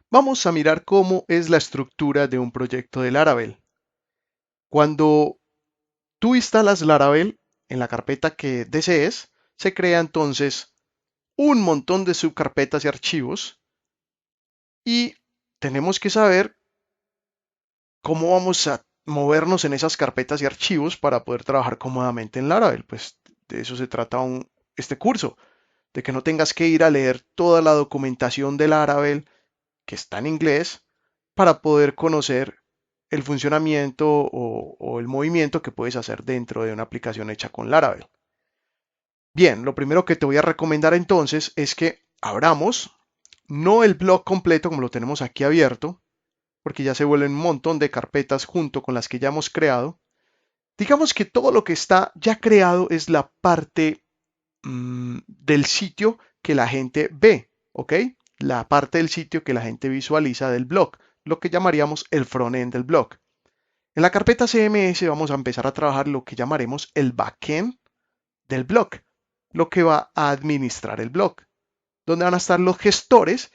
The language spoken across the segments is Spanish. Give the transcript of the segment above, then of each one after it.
Vamos a mirar cómo es la estructura de un proyecto de Laravel. Cuando tú instalas Laravel en la carpeta que desees, se crea entonces un montón de subcarpetas y archivos y tenemos que saber cómo vamos a movernos en esas carpetas y archivos para poder trabajar cómodamente en Laravel. Pues de eso se trata este curso, de que no tengas que ir a leer toda la documentación de Laravel que está en inglés para poder conocer el funcionamiento o el movimiento que puedes hacer dentro de una aplicación hecha con Laravel. Bien, lo primero que te voy a recomendar entonces es que abramos no el blog completo como lo tenemos aquí abierto, porque ya se vuelven un montón de carpetas junto con las que ya hemos creado. Digamos que todo lo que está ya creado es la parte del sitio que la gente ve, ¿ok? La parte del sitio que la gente visualiza del blog, lo que llamaríamos el frontend del blog. En la carpeta CMS vamos a empezar a trabajar lo que llamaremos el backend del blog, lo que va a administrar el blog, donde van a estar los gestores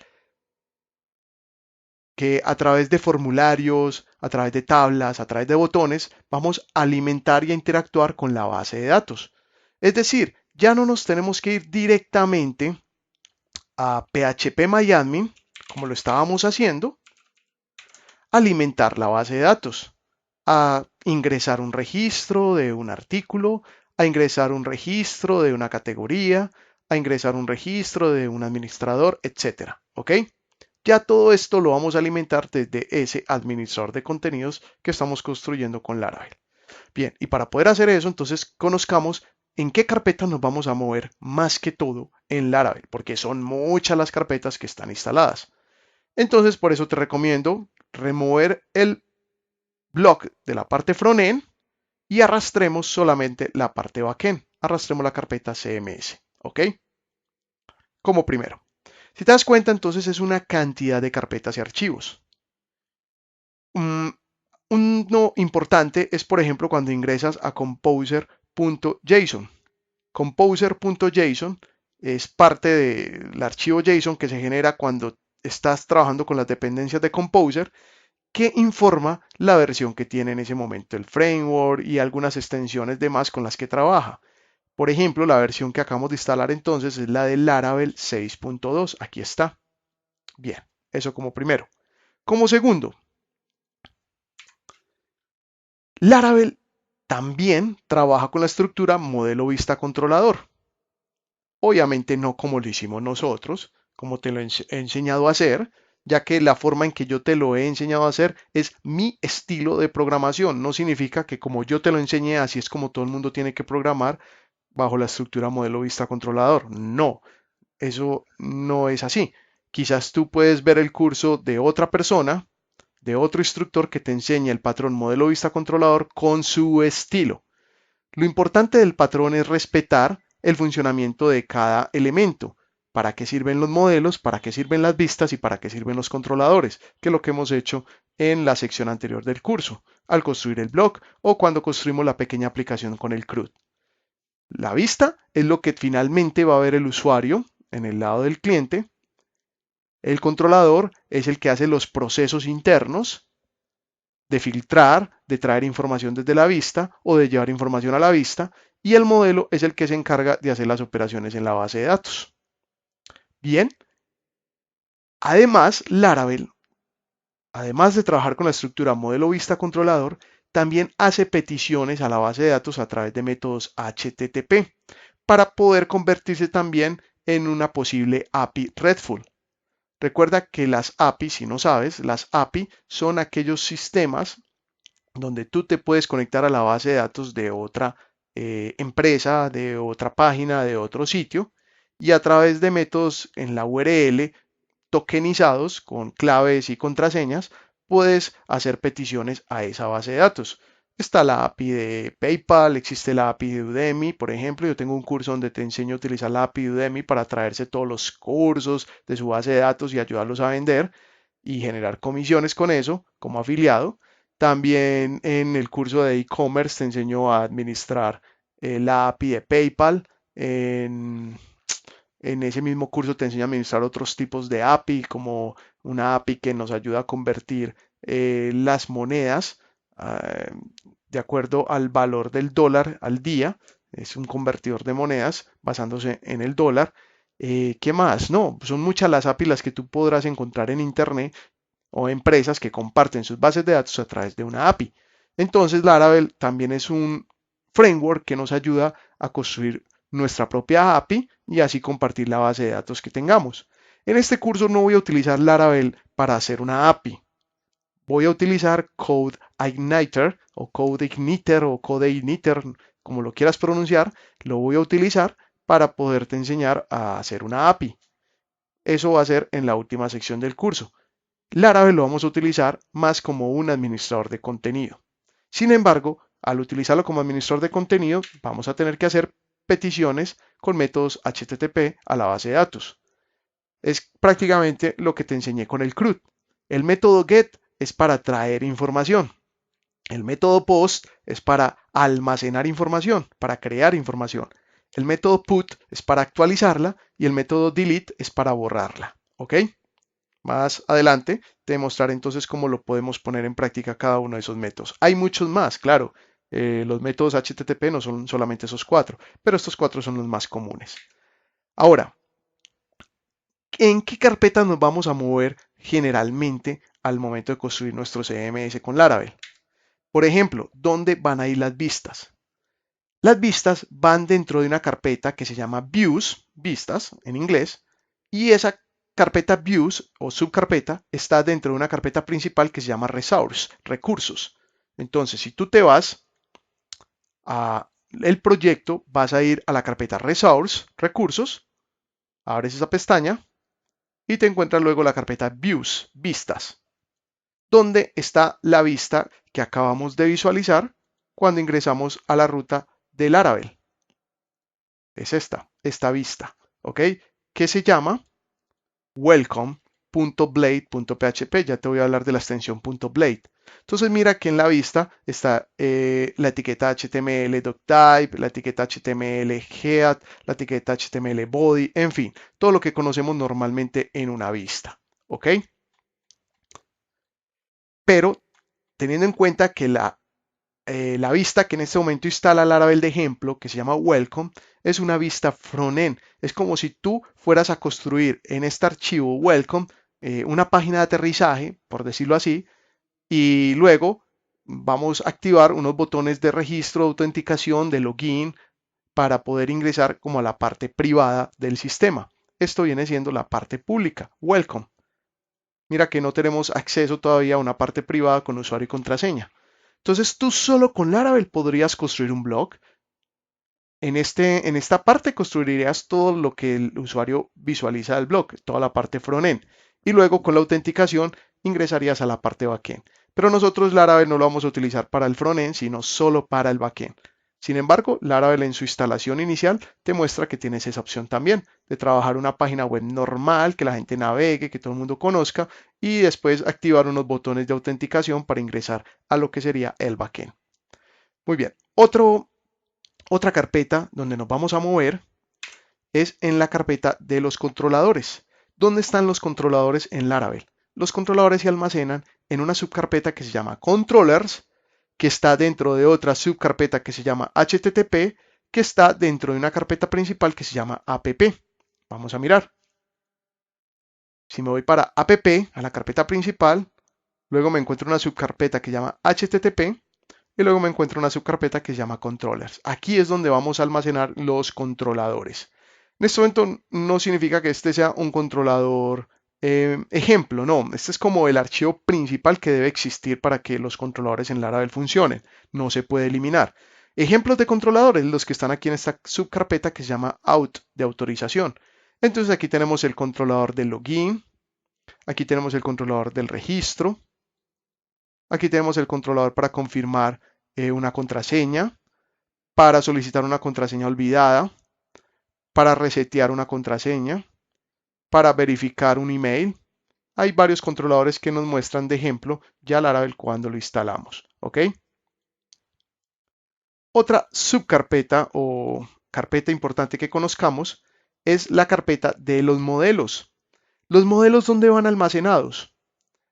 que a través de formularios, a través de tablas, a través de botones, vamos a alimentar y a interactuar con la base de datos. Es decir, ya no nos tenemos que ir directamente a PHP como lo estábamos haciendo, alimentar la base de datos, a ingresar un registro de un artículo, a ingresar un registro de una categoría, a ingresar un registro de un administrador, etcétera. ¿Ok? Ya todo esto lo vamos a alimentar desde ese administrador de contenidos que estamos construyendo con Laravel. Bien, y para poder hacer eso, entonces conozcamos en qué carpeta nos vamos a mover más que todo en Laravel, porque son muchas las carpetas que están instaladas. Entonces, por eso te recomiendo remover el block de la parte frontend y arrastremos solamente la parte backend. Arrastremos la carpeta CMS, ¿ok? Como primero. Si te das cuenta, entonces es una cantidad de carpetas y archivos. Uno importante es, por ejemplo, cuando ingresas a composer.json. Composer.json es parte del archivo JSON que se genera cuando estás trabajando con las dependencias de Composer, que informa la versión que tiene en ese momento el framework y algunas extensiones demás con las que trabaja. Por ejemplo, la versión que acabamos de instalar entonces es la de Laravel 6.2. Aquí está. Bien, eso como primero. Como segundo, Laravel también trabaja con la estructura modelo vista controlador. Obviamente no como lo hicimos nosotros, como te lo he enseñado a hacer, ya que la forma en que yo te lo he enseñado a hacer es mi estilo de programación. No significa que como yo te lo enseñé, así es como todo el mundo tiene que programar bajo la estructura modelo vista controlador. No, eso no es así. Quizás tú puedes ver el curso de otra persona, de otro instructor que te enseñe el patrón modelo vista controlador con su estilo. Lo importante del patrón es respetar el funcionamiento de cada elemento. ¿Para qué sirven los modelos? ¿Para qué sirven las vistas? ¿Y para qué sirven los controladores? Que es lo que hemos hecho en la sección anterior del curso, al construir el blog o cuando construimos la pequeña aplicación con el CRUD. La vista es lo que finalmente va a ver el usuario en el lado del cliente. El controlador es el que hace los procesos internos de filtrar, de traer información desde la vista o de llevar información a la vista, y el modelo es el que se encarga de hacer las operaciones en la base de datos. Bien, además, Laravel, además de trabajar con la estructura modelo vista controlador, también hace peticiones a la base de datos a través de métodos HTTP para poder convertirse también en una posible API RESTful. Recuerda que las API, si no sabes, las API son aquellos sistemas donde tú te puedes conectar a la base de datos de otra empresa, de otra página, de otro sitio, y a través de métodos en la URL tokenizados con claves y contraseñas, puedes hacer peticiones a esa base de datos. Está la API de PayPal, existe la API de Udemy, por ejemplo. Yo tengo un curso donde te enseño a utilizar la API de Udemy para traerse todos los cursos de su base de datos y ayudarlos a vender y generar comisiones con eso como afiliado. También en el curso de e-commerce te enseño a administrar la API de PayPal en En ese mismo curso te enseño a administrar otros tipos de API, como una API que nos ayuda a convertir las monedas ah, de acuerdo al valor del dólar al día. Es un convertidor de monedas basándose en el dólar. ¿Qué más? No, son muchas las APIs las que tú podrás encontrar en Internet o empresas que comparten sus bases de datos a través de una API. Entonces, Laravel también es un framework que nos ayuda a construir nuestra propia API y así compartir la base de datos que tengamos. En este curso no voy a utilizar Laravel para hacer una API. Voy a utilizar Code Igniter o Code Igniter o Code Igniter, como lo quieras pronunciar, lo voy a utilizar para poderte enseñar a hacer una API. Eso va a ser en la última sección del curso. Laravel lo vamos a utilizar más como un administrador de contenido. Sin embargo, al utilizarlo como administrador de contenido, vamos a tener que hacer peticiones con métodos HTTP a la base de datos. Es prácticamente lo que te enseñé con el CRUD. El método GET es para traer información. El método POST es para almacenar información, para crear información. El método PUT es para actualizarla y el método DELETE es para borrarla. ¿Ok? Más adelante te mostraré entonces cómo lo podemos poner en práctica cada uno de esos métodos. Hay muchos más, claro. Los métodos HTTP no son solamente esos cuatro, pero estos cuatro son los más comunes. Ahora, ¿en qué carpeta nos vamos a mover generalmente al momento de construir nuestro CMS con Laravel? Por ejemplo, ¿dónde van a ir las vistas? Las vistas van dentro de una carpeta que se llama Views, vistas en inglés, y esa carpeta Views o subcarpeta está dentro de una carpeta principal que se llama Resource, recursos. Entonces, si tú te vas a el proyecto, vas a ir a la carpeta Resource, recursos, abres esa pestaña y te encuentras luego la carpeta Views, vistas, donde está la vista que acabamos de visualizar cuando ingresamos a la ruta de Laravel. Es esta vista, ¿ok? Que se llama welcome.blade.php. Ya te voy a hablar de la extensión .blade. Entonces mira que en la vista está la etiqueta HTML doctype, la etiqueta HTML head, la etiqueta HTML body, en fin, todo lo que conocemos normalmente en una vista, ¿ok? Pero teniendo en cuenta que la vista que en este momento instala Laravel de ejemplo, que se llama Welcome, es una vista frontend. Es como si tú fueras a construir en este archivo Welcome una página de aterrizaje, por decirlo así, y luego vamos a activar unos botones de registro, de autenticación, de login, para poder ingresar como a la parte privada del sistema. Esto viene siendo la parte pública, Welcome. Mira que no tenemos acceso todavía a una parte privada con usuario y contraseña. Entonces tú solo con Laravel podrías construir un blog. En esta parte construirías todo lo que el usuario visualiza del blog, toda la parte frontend. Y luego con la autenticación ingresarías a la parte backend. Pero nosotros Laravel no lo vamos a utilizar para el frontend, sino solo para el backend. Sin embargo, Laravel en su instalación inicial te muestra que tienes esa opción también de trabajar una página web normal, que la gente navegue, que todo el mundo conozca y después activar unos botones de autenticación para ingresar a lo que sería el backend. Muy bien, otra carpeta donde nos vamos a mover es en la carpeta de los controladores. ¿Dónde están los controladores en Laravel? Los controladores se almacenan en una subcarpeta que se llama controllers, que está dentro de otra subcarpeta que se llama HTTP, que está dentro de una carpeta principal que se llama app. Vamos a mirar. Si me voy para app, a la carpeta principal, luego me encuentro una subcarpeta que se llama HTTP y luego me encuentro una subcarpeta que se llama controllers. Aquí es donde vamos a almacenar los controladores. En este momento no significa que este sea un controlador ejemplo, no, este es como el archivo principal que debe existir para que los controladores en Laravel funcionen, no se puede eliminar. Ejemplos de controladores, los que están aquí en esta subcarpeta que se llama out de autorización. Entonces aquí tenemos el controlador del login, aquí tenemos el controlador del registro, aquí tenemos el controlador para confirmar una contraseña, para solicitar una contraseña olvidada, para resetear una contraseña, para verificar un email. Hay varios controladores que nos muestran de ejemplo ya Laravel cuando lo instalamos. ¿Ok? Otra subcarpeta o carpeta importante que conozcamos es la carpeta de los modelos. ¿Los modelos dónde van almacenados?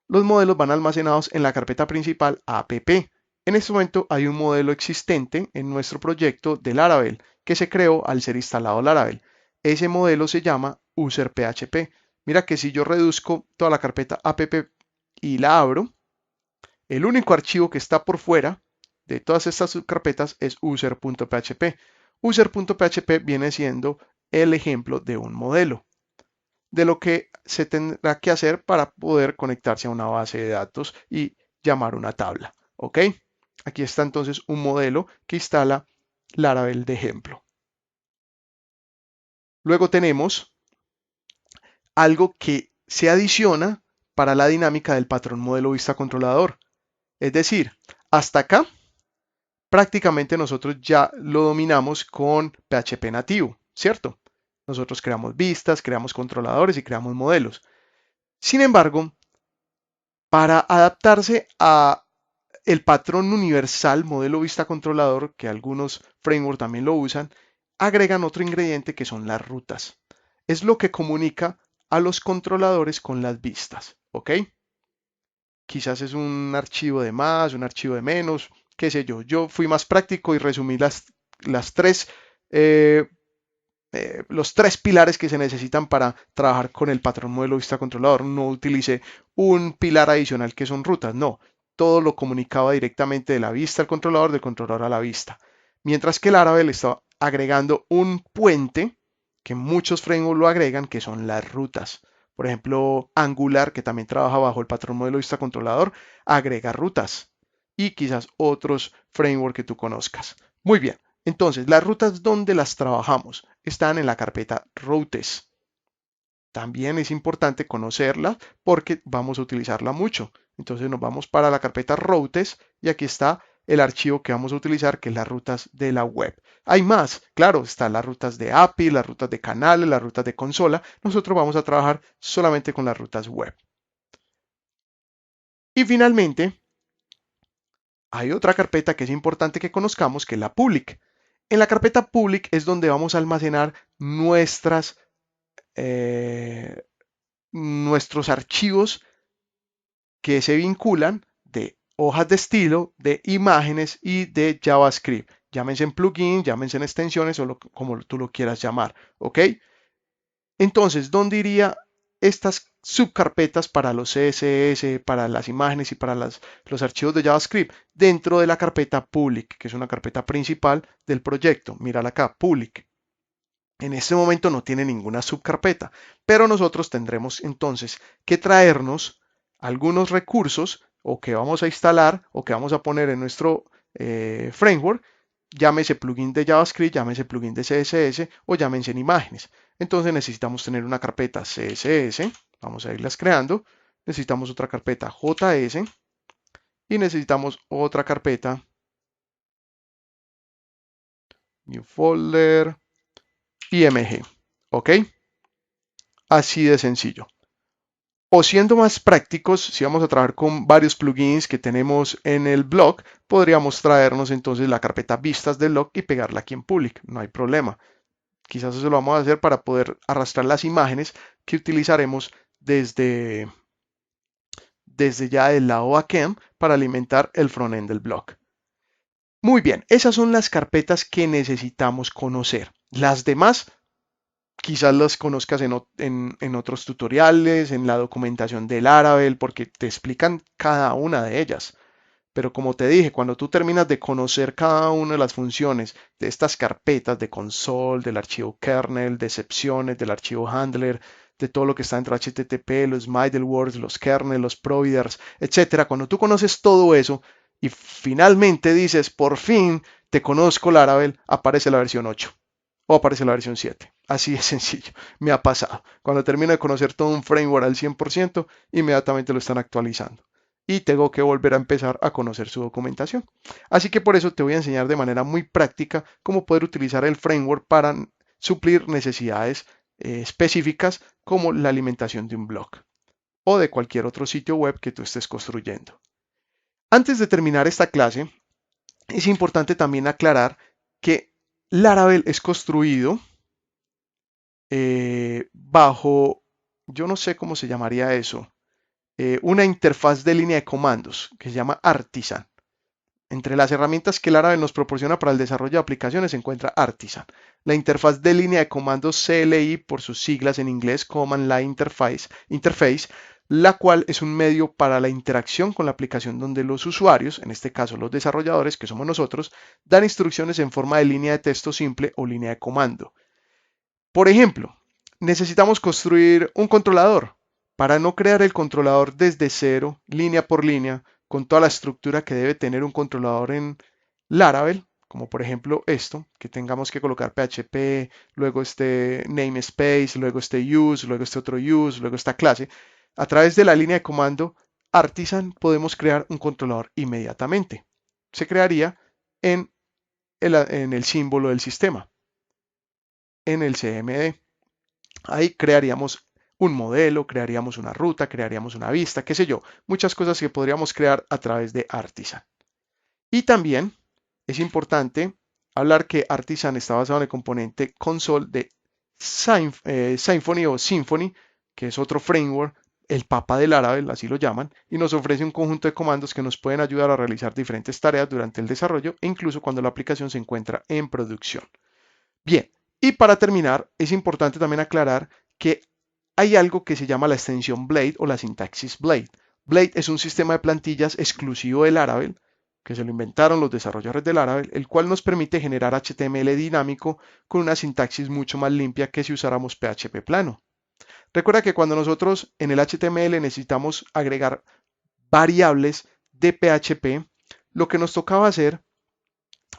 Los modelos van almacenados en la carpeta principal app. En este momento hay un modelo existente en nuestro proyecto de Laravel que se creó al ser instalado Laravel. Ese modelo se llama user.php. Mira que si yo reduzco toda la carpeta app y la abro, el único archivo que está por fuera de todas estas subcarpetas es user.php. User.php viene siendo el ejemplo de un modelo, de lo que se tendrá que hacer para poder conectarse a una base de datos y llamar una tabla. ¿Ok? Aquí está entonces un modelo que instala Laravel de ejemplo. Luego tenemos algo que se adiciona para la dinámica del patrón modelo vista controlador. Es decir, hasta acá prácticamente nosotros ya lo dominamos con PHP nativo, ¿cierto? Nosotros creamos vistas, creamos controladores y creamos modelos. Sin embargo, para adaptarse a el patrón universal modelo vista controlador, que algunos frameworks también lo usan, agregan otro ingrediente que son las rutas. Es lo que comunica a los controladores con las vistas, ¿ok? Quizás es un archivo de más, un archivo de menos, qué sé yo. Yo fui más práctico y resumí las tres, eh, los tres pilares que se necesitan para trabajar con el patrón modelo vista controlador. No utilicé un pilar adicional que son rutas, no. Todo lo comunicaba directamente de la vista al controlador, del controlador a la vista. Mientras que el Laravel está agregando un puente, que muchos frameworks lo agregan, que son las rutas. Por ejemplo, Angular, que también trabaja bajo el patrón modelo vista controlador, agrega rutas. Y quizás otros frameworks que tú conozcas. Muy bien. Entonces, las rutas donde las trabajamos están en la carpeta routes. También es importante conocerla porque vamos a utilizarla mucho. Entonces nos vamos para la carpeta routes y aquí está el archivo que vamos a utilizar, que es las rutas de la web. Hay más, claro, están las rutas de API, las rutas de canales, las rutas de consola. Nosotros vamos a trabajar solamente con las rutas web. Y finalmente, hay otra carpeta que es importante que conozcamos, que es la public. En la carpeta public es donde vamos a almacenar eh, nuestros archivos que se vinculan de hojas de estilo, de imágenes y de JavaScript. Llámense en plugin, llámense en extensiones o como tú lo quieras llamar. ¿Ok? Entonces, ¿dónde iría estas subcarpetas para los CSS, para las imágenes y para los archivos de JavaScript? Dentro de la carpeta public, que es una carpeta principal del proyecto. Mírala acá, public. En este momento no tiene ninguna subcarpeta, pero nosotros tendremos entonces que traernos algunos recursos o que vamos a instalar o que vamos a poner en nuestro framework, llámese plugin de JavaScript, llámese plugin de CSS o llámense en imágenes. Entonces necesitamos tener una carpeta CSS, vamos a irlas creando, necesitamos otra carpeta JS y necesitamos otra carpeta New Folder IMG, ¿ok? Así de sencillo. O siendo más prácticos, si vamos a trabajar con varios plugins que tenemos en el blog, podríamos traernos entonces la carpeta vistas del blog y pegarla aquí en public, no hay problema. Quizás eso lo vamos a hacer para poder arrastrar las imágenes que utilizaremos desde ya del lado backend para alimentar el frontend del blog. Muy bien, esas son las carpetas que necesitamos conocer. Las demás quizás las conozcas en otros tutoriales, en la documentación del Laravel, porque te explican cada una de ellas. Pero como te dije, cuando tú terminas de conocer cada una de las funciones de estas carpetas de console, del archivo kernel, de excepciones, del archivo handler, de todo lo que está dentro de HTTP, los middlewords, los kernels, los providers, etcétera, cuando tú conoces todo eso y finalmente dices, por fin te conozco Laravel, aparece la versión 8 o aparece la versión 7. Así de sencillo, me ha pasado. Cuando termino de conocer todo un framework al 100%, inmediatamente lo están actualizando. Y tengo que volver a empezar a conocer su documentación. Así que por eso te voy a enseñar de manera muy práctica cómo poder utilizar el framework para suplir necesidades específicas como la alimentación de un blog o de cualquier otro sitio web que tú estés construyendo. Antes de terminar esta clase, es importante también aclarar que Laravel es construido bajo, yo no sé cómo se llamaría eso, una interfaz de línea de comandos que se llama Artisan. Entre las herramientas que Laravel nos proporciona para el desarrollo de aplicaciones se encuentra Artisan, la interfaz de línea de comandos CLI por sus siglas en inglés, Command Line Interface, la cual es un medio para la interacción con la aplicación donde los usuarios, en este caso los desarrolladores, que somos nosotros, dan instrucciones en forma de línea de texto simple o línea de comando. Por ejemplo, necesitamos construir un controlador. Para no crear el controlador desde cero, línea por línea, con toda la estructura que debe tener un controlador en Laravel, como por ejemplo esto, que tengamos que colocar PHP, luego este namespace, luego este use, luego este otro use, luego esta clase. A través de la línea de comando Artisan podemos crear un controlador inmediatamente. Se crearía en el símbolo del sistema, en el CMD. Ahí crearíamos un modelo, crearíamos una ruta, crearíamos una vista, qué sé yo, muchas cosas que podríamos crear a través de Artisan. Y también es importante hablar que Artisan está basado en el componente console de Symfony o Symfony, que es otro framework, el papa del Laravel, así lo llaman, y nos ofrece un conjunto de comandos que nos pueden ayudar a realizar diferentes tareas durante el desarrollo e incluso cuando la aplicación se encuentra en producción. Bien, y para terminar, es importante también aclarar que hay algo que se llama la extensión Blade o la sintaxis Blade. Blade es un sistema de plantillas exclusivo de Laravel, que se lo inventaron los desarrolladores de Laravel, el cual nos permite generar HTML dinámico con una sintaxis mucho más limpia que si usáramos PHP plano. Recuerda que cuando nosotros en el HTML necesitamos agregar variables de PHP, lo que nos tocaba hacer,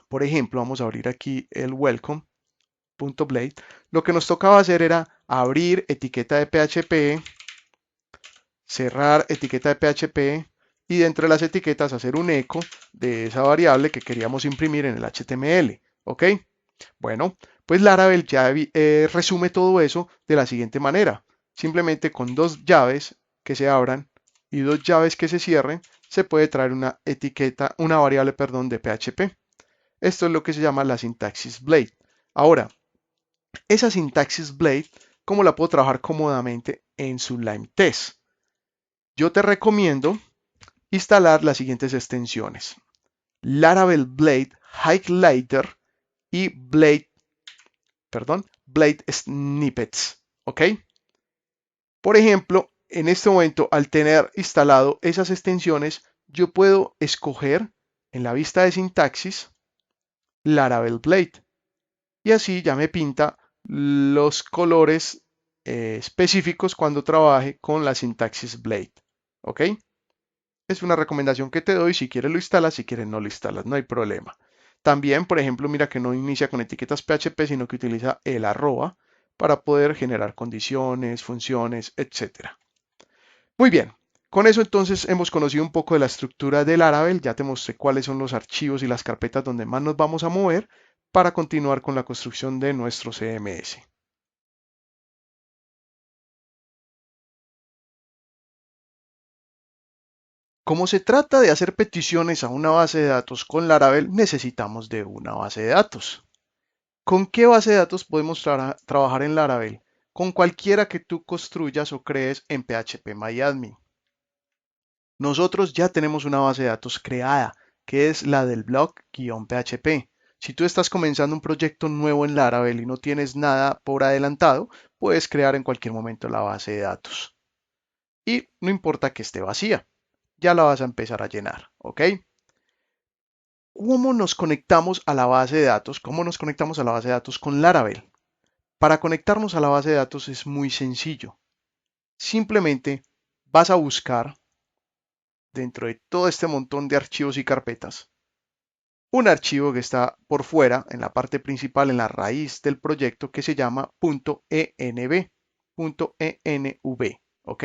por ejemplo, vamos a abrir aquí el welcome.blade, lo que nos tocaba hacer era abrir etiqueta de PHP, cerrar etiqueta de PHP y dentro de las etiquetas hacer un eco de esa variable que queríamos imprimir en el HTML. ¿Ok? Bueno, pues Laravel ya resume todo eso de la siguiente manera. Simplemente con dos llaves que se abran y dos llaves que se cierren, se puede traer una etiqueta, una variable, perdón, de PHP. Esto es lo que se llama la sintaxis Blade. Ahora, esa sintaxis Blade, ¿cómo la puedo trabajar cómodamente en Sublime Text? Yo te recomiendo instalar las siguientes extensiones: Laravel Blade Highlighter y Blade Snippets. ¿Ok? Por ejemplo, en este momento, al tener instalado esas extensiones, yo puedo escoger en la vista de sintaxis Laravel Blade y así ya me pinta los colores específicos cuando trabaje con la sintaxis Blade. ¿Ok? Es una recomendación que te doy. Si quieres lo instalas, si quieres no lo instalas, no hay problema. También, por ejemplo, mira que no inicia con etiquetas PHP, sino que utiliza el arroba para poder generar condiciones, funciones, etc. Muy bien. Con eso entonces hemos conocido un poco de la estructura del Laravel. Ya te mostré cuáles son los archivos y las carpetas donde más nos vamos a mover para continuar con la construcción de nuestro CMS. Como se trata de hacer peticiones a una base de datos con Laravel, necesitamos de una base de datos. ¿Con qué base de datos podemos trabajar en Laravel? Con cualquiera que tú construyas o crees en PHP Nosotros ya tenemos una base de datos creada, que es la del blog-php. Si tú estás comenzando un proyecto nuevo en Laravel y no tienes nada por adelantado, puedes crear en cualquier momento la base de datos. Y no importa que esté vacía, ya la vas a empezar a llenar, ¿ok? ¿Cómo nos conectamos a la base de datos? ¿Cómo nos conectamos a la base de datos con Laravel? Para conectarnos a la base de datos es muy sencillo. Simplemente vas a buscar dentro de todo este montón de archivos y carpetas un archivo que está por fuera, en la parte principal, en la raíz del proyecto, que se llama .env, .env, ¿ok?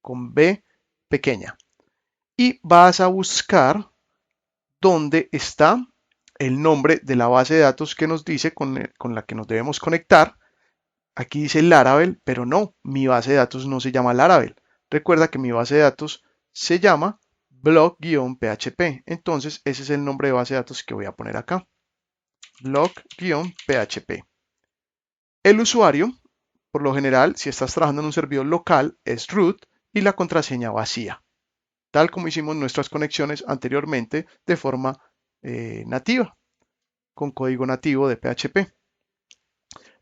Con B pequeña. Y vas a buscar dónde está el nombre de la base de datos que nos dice con la que nos debemos conectar. Aquí dice Laravel, pero no, mi base de datos no se llama Laravel. Recuerda que mi base de datos se llama blog-php. Entonces, ese es el nombre de base de datos que voy a poner acá. Blog-php. El usuario Por lo general, si estás trabajando en un servidor local, es root y la contraseña vacía, tal como hicimos nuestras conexiones anteriormente de forma nativa, con código nativo de PHP.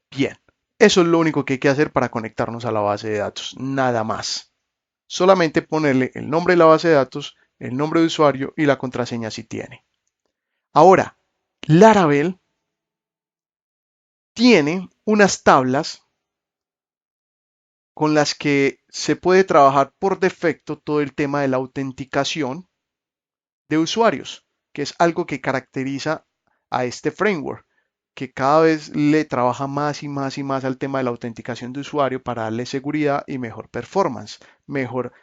Bien, eso es lo único que hay que hacer para conectarnos a la base de datos, nada más. Solamente ponerle el nombre de la base de datos, el nombre de usuario y la contraseña si tiene. Ahora, Laravel tiene unas tablas con las que se puede trabajar por defecto todo el tema de la autenticación de usuarios, que es algo que caracteriza a este framework, que cada vez le trabaja más y más y más al tema de la autenticación de usuario para darle seguridad y mejor performance, mejor,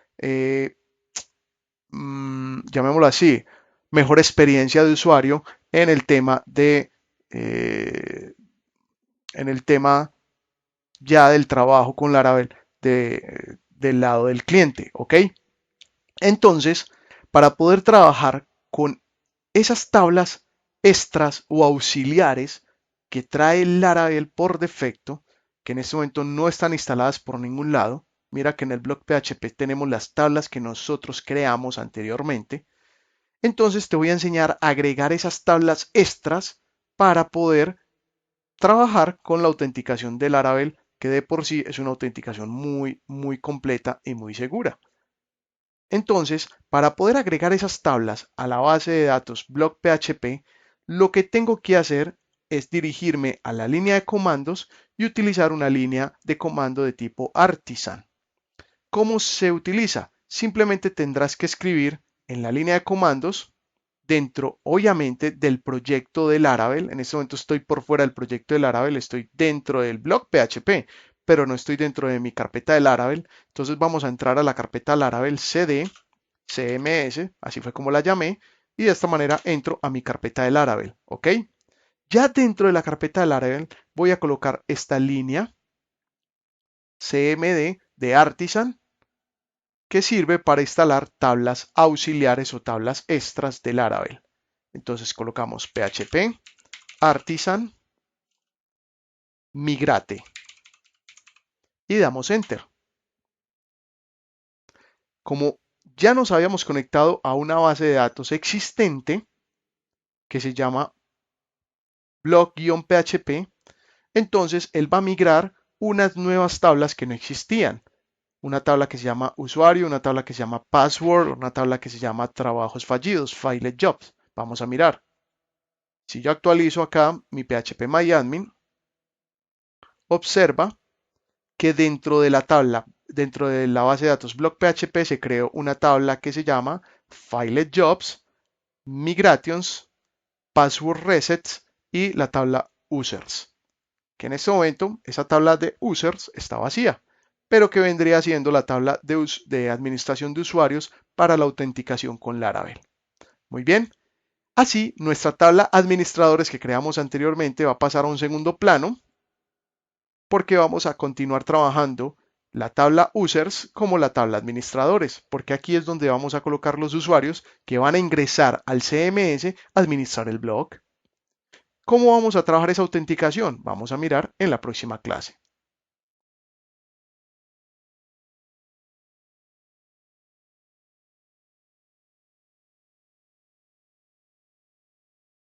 llamémoslo así, mejor experiencia de usuario en el tema eh, en el tema ya del trabajo con Laravel del lado del cliente, ¿ok? Entonces, para poder trabajar con esas tablas extras o auxiliares que trae Laravel por defecto, que en este momento no están instaladas por ningún lado, mira que en el blog PHP tenemos las tablas que nosotros creamos anteriormente, entonces te voy a enseñar a agregar esas tablas extras para poder trabajar con la autenticación de Laravel, que de por sí es una autenticación muy completa y muy segura. Entonces, para poder agregar esas tablas a la base de datos blog PHP, lo que tengo que hacer es dirigirme a la línea de comandos y utilizar una línea de comando de tipo artisan. ¿Cómo se utiliza? Simplemente tendrás que escribir en la línea de comandos dentro, obviamente, del proyecto de Laravel. En este momento estoy por fuera del proyecto de Laravel, estoy dentro del blog PHP, pero no estoy dentro de mi carpeta de Laravel. Entonces vamos a entrar a la carpeta Laravel CD, CMS, así fue como la llamé, y de esta manera entro a mi carpeta de Laravel, ¿ok? Ya dentro de la carpeta de Laravel voy a colocar esta línea CMD de Artisan, que sirve para instalar tablas auxiliares o tablas extras de Laravel. Entonces colocamos PHP artisan migrate y damos enter. Como ya nos habíamos conectado a una base de datos existente que se llama blog-php, entonces él va a migrar unas nuevas tablas que no existían. Una tabla que se llama usuario, una tabla que se llama password, una tabla que se llama trabajos fallidos, failed jobs. Vamos a mirar. Si yo actualizo acá mi phpMyAdmin, observa que dentro de la tabla, dentro de la base de datos blog PHP se creó una tabla que se llama Filed Jobs, Migrations, Password Resets y la tabla Users. Que en este momento esa tabla de Users está vacía, pero que vendría siendo la tabla de administración de usuarios para la autenticación con Laravel. Muy bien. Así, nuestra tabla administradores que creamos anteriormente va a pasar a un segundo plano porque vamos a continuar trabajando la tabla users como la tabla administradores, porque aquí es donde vamos a colocar los usuarios que van a ingresar al CMS a administrar el blog. ¿Cómo vamos a trabajar esa autenticación? Vamos a mirar en la próxima clase.